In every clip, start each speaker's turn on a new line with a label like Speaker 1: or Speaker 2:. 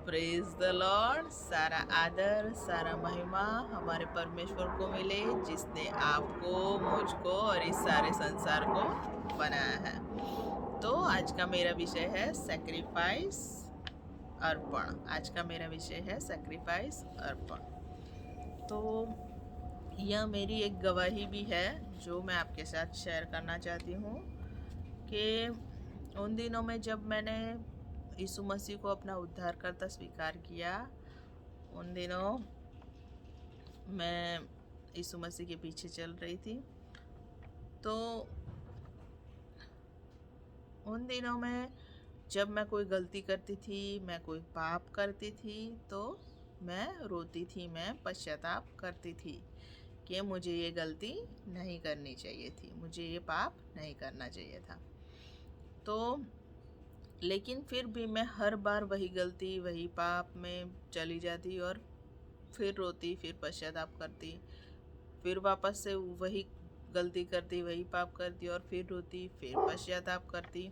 Speaker 1: Praise the Lord. सारा आदर सारा महिमा हमारे परमेश्वर को मिले, जिसने आपको, मुझको और इस सारे संसार को बनाया है। तो आज का मेरा विषय है सैक्रिफाइस, अर्पण। आज का मेरा विषय है सैक्रिफाइस, अर्पण। तो यह मेरी एक गवाही भी है जो मैं आपके साथ शेयर करना चाहती हूँ कि उन दिनों में जब मैंने यीशु मसीह को अपना उद्धारकर्ता स्वीकार किया, उन दिनों मैं यीशु मसीह के पीछे चल रही थी। तो उन दिनों में जब मैं कोई गलती करती थी, मैं कोई पाप करती थी, तो मैं रोती थी, मैं पश्चाताप करती थी कि मुझे ये गलती नहीं करनी चाहिए थी, मुझे ये पाप नहीं करना चाहिए था। तो लेकिन फिर भी मैं हर बार वही गलती, वही पाप में चली जाती और फिर रोती, फिर पश्चाताप करती, फिर वापस से वही गलती करती, वही पाप करती और फिर रोती, फिर पश्चाताप करती।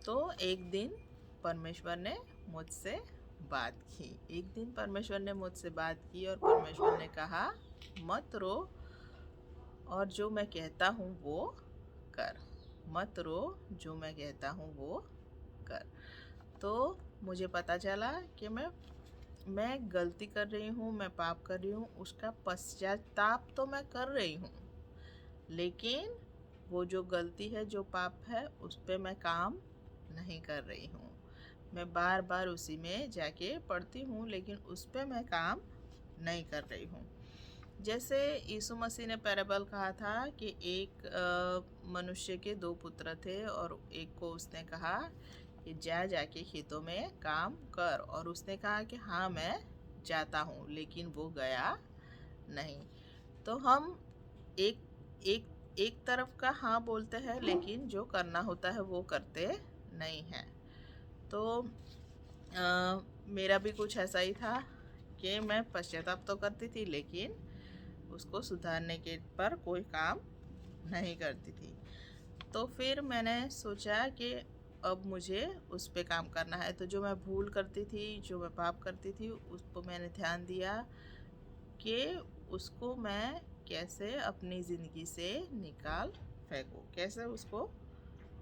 Speaker 1: तो एक दिन परमेश्वर ने मुझसे बात की। एक दिन परमेश्वर ने मुझसे बात की और परमेश्वर ने कहा, मत रो और जो मैं कहता हूँ वो कर। मत रो, जो मैं कहता हूँ वो कर। तो मुझे पता चला कि मैं गलती कर रही हूँ, मैं पाप कर रही हूँ, उसका पश्चाताप तो मैं कर रही हूँ, लेकिन वो जो गलती है, जो पाप है, उस पर मैं काम नहीं कर रही हूँ। मैं बार बार उसी में जाके पढ़ती हूँ, लेकिन उस पर मैं काम नहीं कर रही हूँ। जैसे यीशु मसीह ने पैराबल कहा था कि एक मनुष्य के दो पुत्र थे और एक को उसने कहा कि जाके खेतों में काम कर, और उसने कहा कि हाँ मैं जाता हूँ, लेकिन वो गया नहीं। तो हम एक एक एक तरफ का हाँ बोलते हैं, लेकिन जो करना होता है वो करते नहीं हैं। तो मेरा भी कुछ ऐसा ही था कि मैं पश्चाताप तो करती थी, लेकिन उसको सुधारने के पर कोई काम नहीं करती थी। तो फिर मैंने सोचा कि अब मुझे उस पे काम करना है। तो जो मैं भूल करती थी, जो मैं पाप करती थी, उस पर मैंने ध्यान दिया कि उसको मैं कैसे अपनी ज़िंदगी से निकाल फेंकूं, कैसे उसको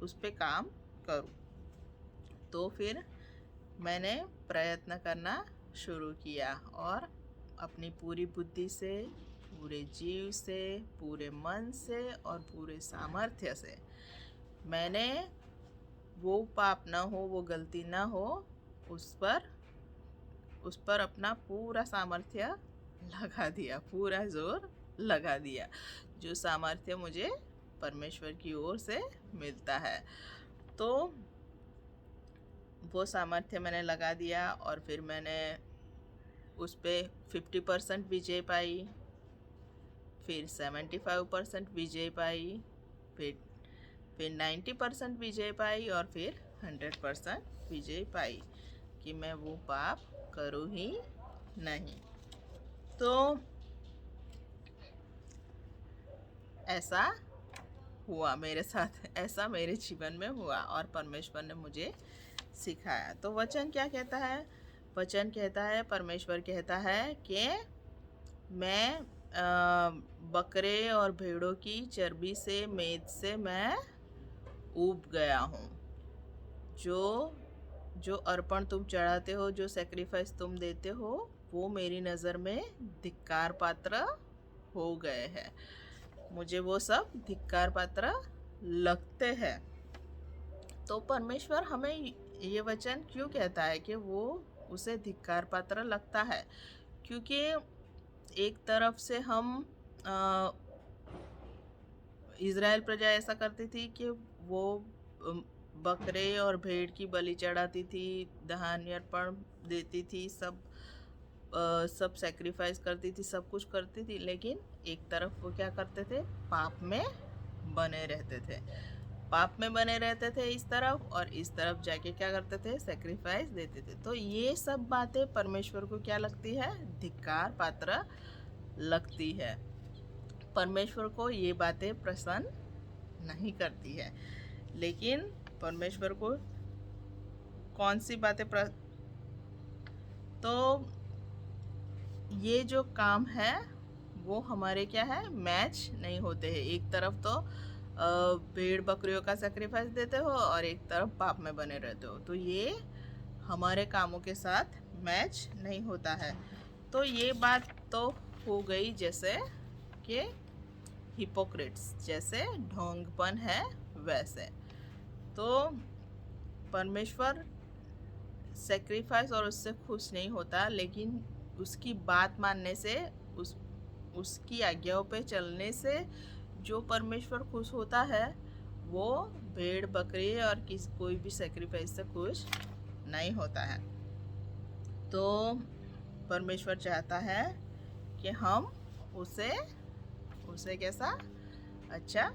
Speaker 1: उस पे काम करूं। तो फिर मैंने प्रयत्न करना शुरू किया और अपनी पूरी बुद्धि से, पूरे जीव से, पूरे मन से और पूरे सामर्थ्य से मैंने वो पाप ना हो, वो गलती ना हो, उस पर अपना पूरा सामर्थ्य लगा दिया, पूरा जोर लगा दिया, जो सामर्थ्य मुझे परमेश्वर की ओर से मिलता है। तो वो सामर्थ्य मैंने लगा दिया और फिर मैंने उस पर 50% विजय पाई, फिर 75% विजय पाई, फिर 90% विजय पाई और फिर 100% विजय पाई कि मैं वो पाप करूँ ही नहीं। तो ऐसा हुआ मेरे साथ, ऐसा मेरे जीवन में हुआ और परमेश्वर ने मुझे सिखाया। तो वचन क्या कहता है? वचन कहता है, परमेश्वर कहता है कि मैं बकरे और भेड़ों की चर्बी से, मेद से मैं ऊब गया हूँ। जो जो अर्पण तुम चढ़ाते हो, जो सेक्रीफाइस तुम देते हो, वो मेरी नज़र में धिक्कार पात्र हो गए हैं। मुझे वो सब धिक्कार पात्र लगते हैं। तो परमेश्वर हमें ये वचन क्यों कहता है कि वो उसे धिक्कार पात्र लगता है? क्योंकि एक तरफ से हम इज़राइल प्रजा ऐसा करती थी कि वो बकरे और भेड़ की बलि चढ़ाती थी, धान्य अर्पण देती थी, सब सेक्रीफाइस करती थी, सब कुछ करती थी, लेकिन एक तरफ वो क्या करते थे? पाप में बने रहते थे। पाप में बने रहते थे इस तरफ, और इस तरफ जाके क्या करते थे? सेक्रीफाइस देते थे। तो ये सब बातें परमेश्वर को क्या लगती है? धिक्कार पात्र लगती है। परमेश्वर को ये बातें प्रसन्न नहीं करती है। लेकिन परमेश्वर को कौन सी बातें तो ये जो काम है वो हमारे क्या है, मैच नहीं होते हैं। एक तरफ तो भेड़ बकरियों का सेक्रीफाइस देते हो और एक तरफ पाप में बने रहते हो, तो ये हमारे कामों के साथ मैच नहीं होता है। तो ये बात तो हो गई जैसे कि हिपोक्रेट्स, जैसे ढोंगपन है वैसे। तो परमेश्वर सेक्रीफाइस और उससे खुश नहीं होता, लेकिन उसकी बात मानने से, उसकी आज्ञाओं पे चलने से जो परमेश्वर खुश होता है वो भेड़ बकरी और कोई भी सेक्रीफाइस से खुश नहीं होता है। तो परमेश्वर चाहता है कि हम उसे कैसा अच्छा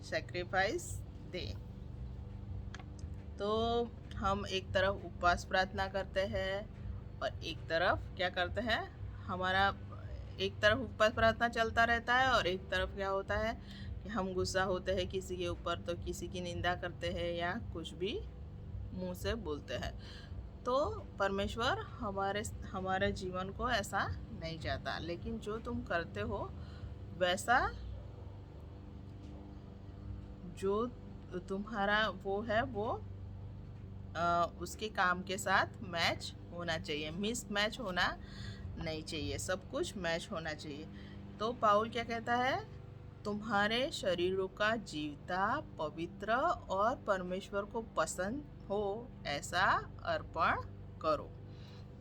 Speaker 1: सेक्रीफाइस दें। तो हम एक तरफ उपवास प्रार्थना करते हैं और एक तरफ क्या करते हैं, हमारा एक तरफ उपवास प्रार्थना चलता रहता है और एक तरफ क्या होता है कि हम गुस्सा होते हैं किसी के ऊपर, तो किसी की निंदा करते हैं या कुछ भी मुंह से बोलते हैं। तो परमेश्वर हमारे जीवन को ऐसा नहीं चाहता, लेकिन जो तुम करते हो वैसा जो तुम्हारा वो है वो उसके काम के साथ मैच होना चाहिए, मिस मैच होना नहीं चाहिए, सब कुछ मैच होना चाहिए। तो पाउल क्या कहता है, तुम्हारे शरीरों का जीवता, पवित्र और परमेश्वर को पसंद हो ऐसा अर्पण करो।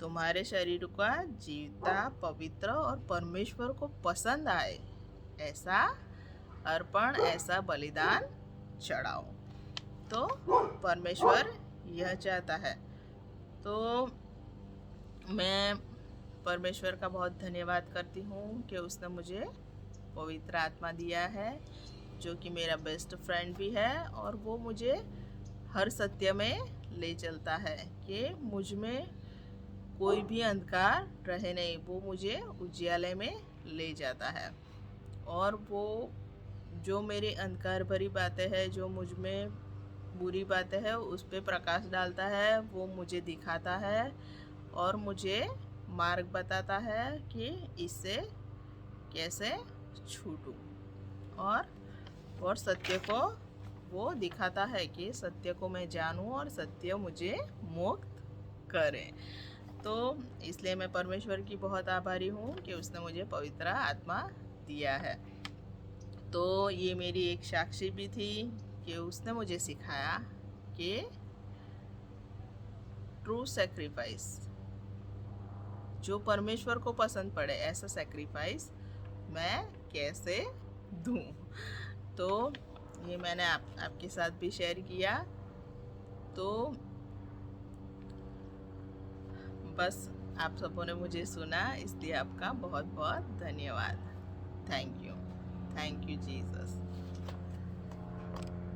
Speaker 1: तुम्हारे शरीर का जीवता, पवित्र और परमेश्वर को पसंद आए ऐसा अर्पण, ऐसा बलिदान चढ़ाओ। तो परमेश्वर यह चाहता है। तो मैं परमेश्वर का बहुत धन्यवाद करती हूँ कि उसने मुझे पवित्र आत्मा दिया है, जो कि मेरा बेस्ट फ्रेंड भी है, और वो मुझे हर सत्य में ले चलता है कि मुझ में कोई भी अंधकार रहे नहीं, वो मुझे उजियाले में ले जाता है। और वो जो मेरी अंधकार भरी बातें हैं, जो मुझ में बुरी बातें हैं, उस पर प्रकाश डालता है, वो मुझे दिखाता है और मुझे मार्ग बताता है कि इससे कैसे छूटूं, और सत्य को वो दिखाता है कि सत्य को मैं जानूं और सत्य मुझे मुक्त करे। तो इसलिए मैं परमेश्वर की बहुत आभारी हूँ कि उसने मुझे पवित्र आत्मा दिया है। तो ये मेरी एक साक्षी भी थी कि उसने मुझे सिखाया कि ट्रू सेक्रीफाइस, जो परमेश्वर को पसंद पड़े ऐसा सेक्रीफाइस मैं कैसे दूं। तो ये मैंने आपके साथ भी शेयर किया। तो बस आप सबों ने मुझे सुना, इसलिए आपका बहुत बहुत धन्यवाद। Thank you Jesus.